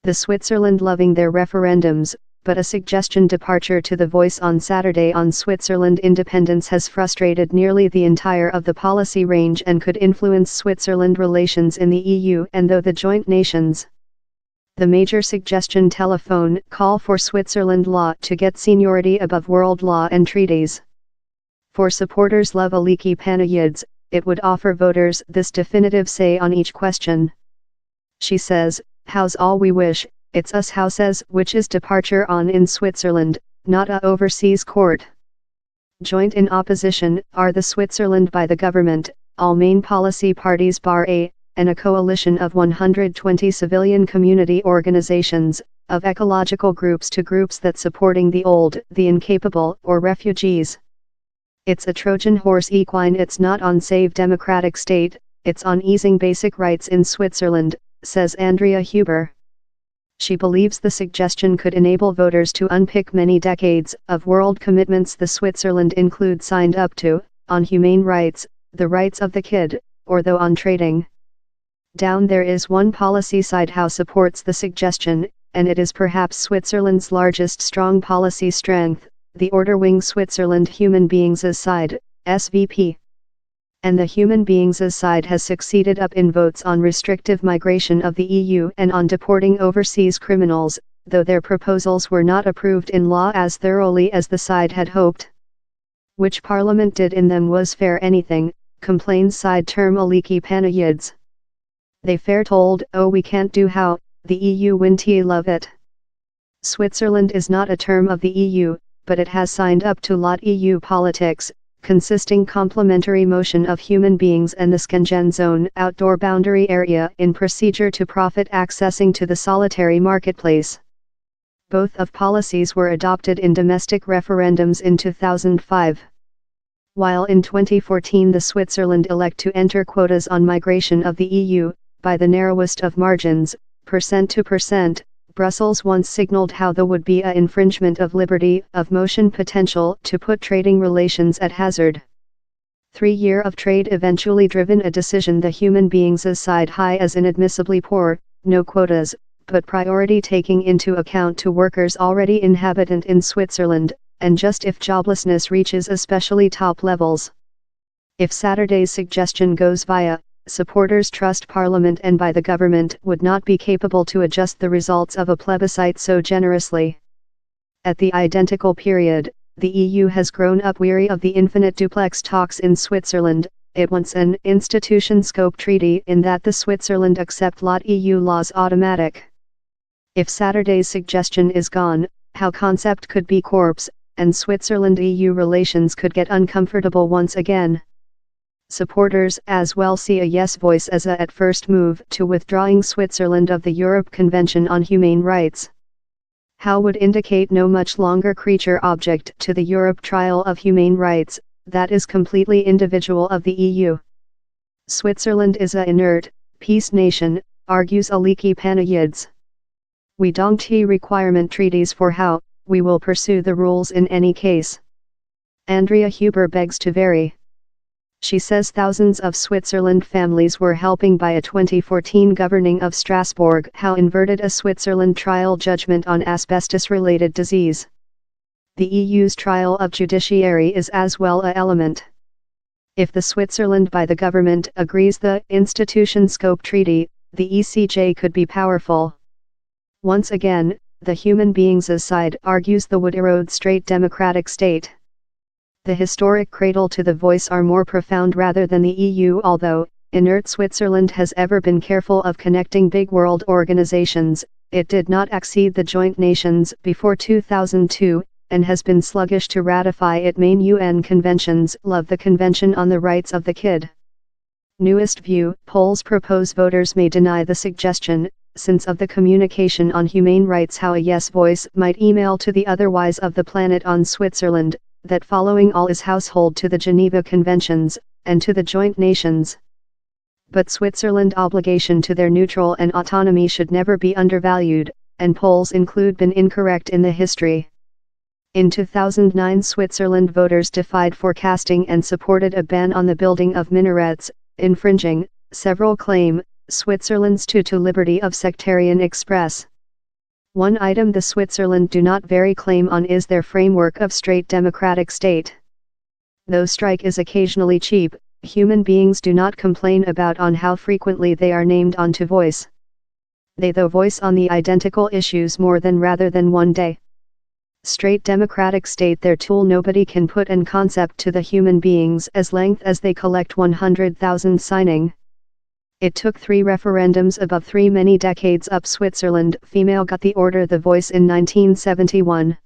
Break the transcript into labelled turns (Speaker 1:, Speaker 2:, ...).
Speaker 1: The Switzerland loving their referendums, but a suggestion departure to the voice on Saturday on Switzerland independence has frustrated nearly the entire of the policy range and could influence Switzerland relations in the EU and the joint nations. The major suggestion telephone call for Switzerland law to get seniority above world law and treaties. For supporters Love Aliki Panayids, it would offer voters this definitive say on each question. She says, "How's all we wish, it's us how says which is departure on in Switzerland, not a overseas court." Joint in opposition are the Switzerland by the government, all main policy parties bar A, and a coalition of 120 civilian community organizations, of ecological groups to groups that supporting the old, the incapable, or refugees. It's a Trojan horse equine. It's not on save democratic state, it's on easing basic rights in Switzerland, says Andrea Huber. She believes the suggestion could enable voters to unpick many decades of world commitments the Switzerland include signed up to, on humane rights, the rights of the kid, or though on trading. Down there is one policy side how supports the suggestion, and it is perhaps Switzerland's largest strong policy strength, the Order Wing Switzerland Human Beings' Side, SVP. And the Human Beings' Side has succeeded up in votes on restrictive migration of the EU and on deporting overseas criminals, though their proposals were not approved in law as thoroughly as the side had hoped. Which Parliament did in them was fair anything, complains side term Aliki Panayids. They fair told, oh we can't do how, the EU winty love it. Switzerland is not a term of the EU, but it has signed up to lot EU politics, consisting complementary motion of human beings and the Schengen zone outdoor boundary area in procedure to profit accessing to the solitary marketplace. Both of policies were adopted in domestic referendums in 2005. While in 2014 the Switzerland elect to enter quotas on migration of the EU, by the narrowest of margins, percent to percent, Brussels once signaled how there would be a infringement of liberty of motion potential to put trading relations at hazard. 3 years of trade eventually driven a decision the Human Beings' Side high as inadmissibly poor, no quotas, but priority taking into account to workers already inhabitant in Switzerland, and just if joblessness reaches especially top levels. If Saturday's suggestion goes via, supporters trust Parliament and by the government would not be capable to adjust the results of a plebiscite so generously. At the identical period, the EU has grown up weary of the infinite duplex talks in Switzerland. It wants an institution scope treaty in that the Switzerland accept lot EU laws automatic. If Saturday's suggestion is gone, how concept could be corpse, and Switzerland-EU relations could get uncomfortable once again. Supporters as well see a yes voice as a at first move to withdrawing Switzerland of the Europe Convention on Humane Rights. How would indicate no much longer creature object to the Europe trial of humane rights, that is completely individual of the EU. Switzerland is a inert, peace nation, argues Aliki Panayids. We don't requirement treaties for how, we will pursue the rules in any case. Andrea Huber begs to vary. She says thousands of Switzerland families were helping by a 2014 governing of Strasbourg how inverted a Switzerland trial judgment on asbestos-related disease. The EU's trial of judiciary is as well a element. If the Switzerland by the government agrees the institution scope treaty, the ECJ could be powerful. Once again, the Human Beings' Side argues the would erode straight democratic state. The historic cradle to the voice are more profound rather than the EU, although inert Switzerland has ever been careful of connecting big world organizations. It did not accede the joint nations before 2002, and has been sluggish to ratify its main UN conventions. Love the Convention on the Rights of the Kid. Newest view, polls propose voters may deny the suggestion, since of the communication on humane rights how a yes voice might email to the otherwise of the planet on Switzerland, that following all is household to the Geneva Conventions, and to the joint nations. But Switzerland's obligation to their neutral and autonomy should never be undervalued, and polls include been incorrect in the history. In 2009 Switzerland voters defied forecasting and supported a ban on the building of minarets, infringing, several claim, Switzerland's to liberty of sectarian express. One item the Switzerland do not very claim on is their framework of straight democratic state. Though strike is occasionally cheap, human beings do not complain about on how frequently they are named on to voice. They though voice on the identical issues more than rather than one day. Straight democratic state their tool nobody can put an concept to the human beings as length as they collect 100,000 signing. It took 3 referendums above 3 many decades up Switzerland female got the order the voice in 1971.